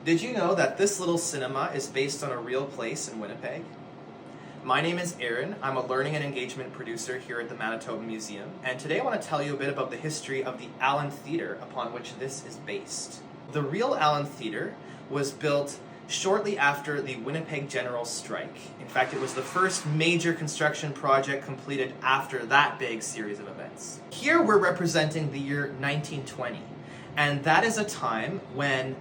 Did you know that this little cinema is based on a real place in Winnipeg? My name is Erin. I'm a learning and engagement producer here at the Manitoba Museum, and today I want to tell you a bit about the history of the Allen Theatre upon which this is based. The real Allen Theatre was built shortly after the Winnipeg General Strike. In fact, it was the first major construction project completed after that big series of events. Here we're representing the year 1920, and that is a time when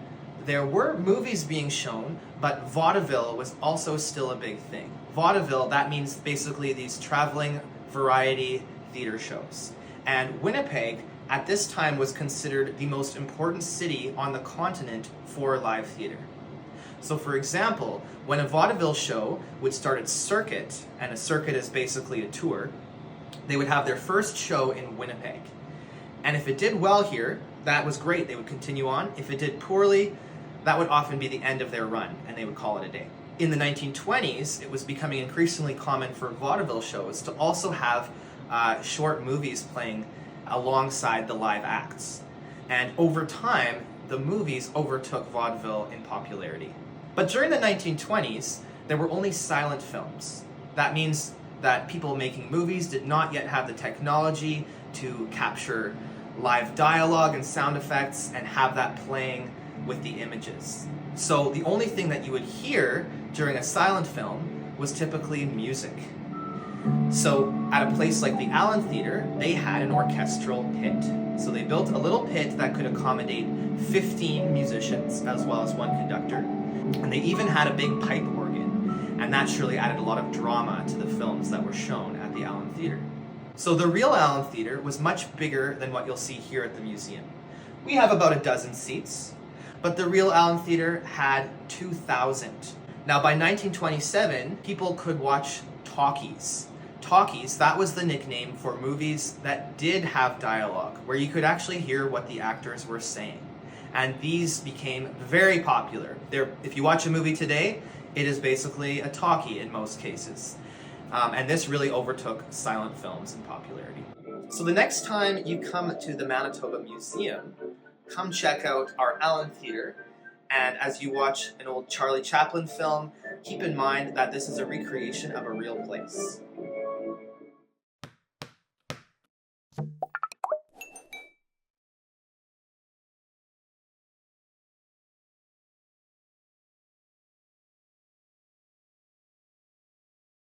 there were movies being shown, but vaudeville was also still a big thing. Vaudeville, that means basically these traveling variety theater shows. And Winnipeg, at this time, was considered the most important city on the continent for live theater. So for example, when a vaudeville show would start its circuit, and a circuit is basically a tour, they would have their first show in Winnipeg. And if it did well here, that was great, they would continue on. If it did poorly, that would often be the end of their run, and they would call it a day. In the 1920s, it was becoming increasingly common for vaudeville shows to also have short movies playing alongside the live acts. And over time, the movies overtook vaudeville in popularity. But during the 1920s, there were only silent films. That means that people making movies did not yet have the technology to capture live dialogue and sound effects and have that playing with the images. So the only thing that you would hear during a silent film was typically music. So at a place like the Allen Theatre, they had an orchestral pit. So they built a little pit that could accommodate 15 musicians as well as one conductor. And they even had a big pipe organ. And that surely added a lot of drama to the films that were shown at the Allen Theatre. So the real Allen Theatre was much bigger than what you'll see here at the museum. We have about a dozen seats, but the real Allen Theatre had 2,000. Now by 1927, people could watch talkies. Talkies, that was the nickname for movies that did have dialogue, where you could actually hear what the actors were saying. And these became very popular. If you watch a movie today, it is basically a talkie in most cases. And this really overtook silent films in popularity. So the next time you come to the Manitoba Museum, come check out our Allen Theatre, and as you watch an old Charlie Chaplin film, keep in mind that this is a recreation of a real place.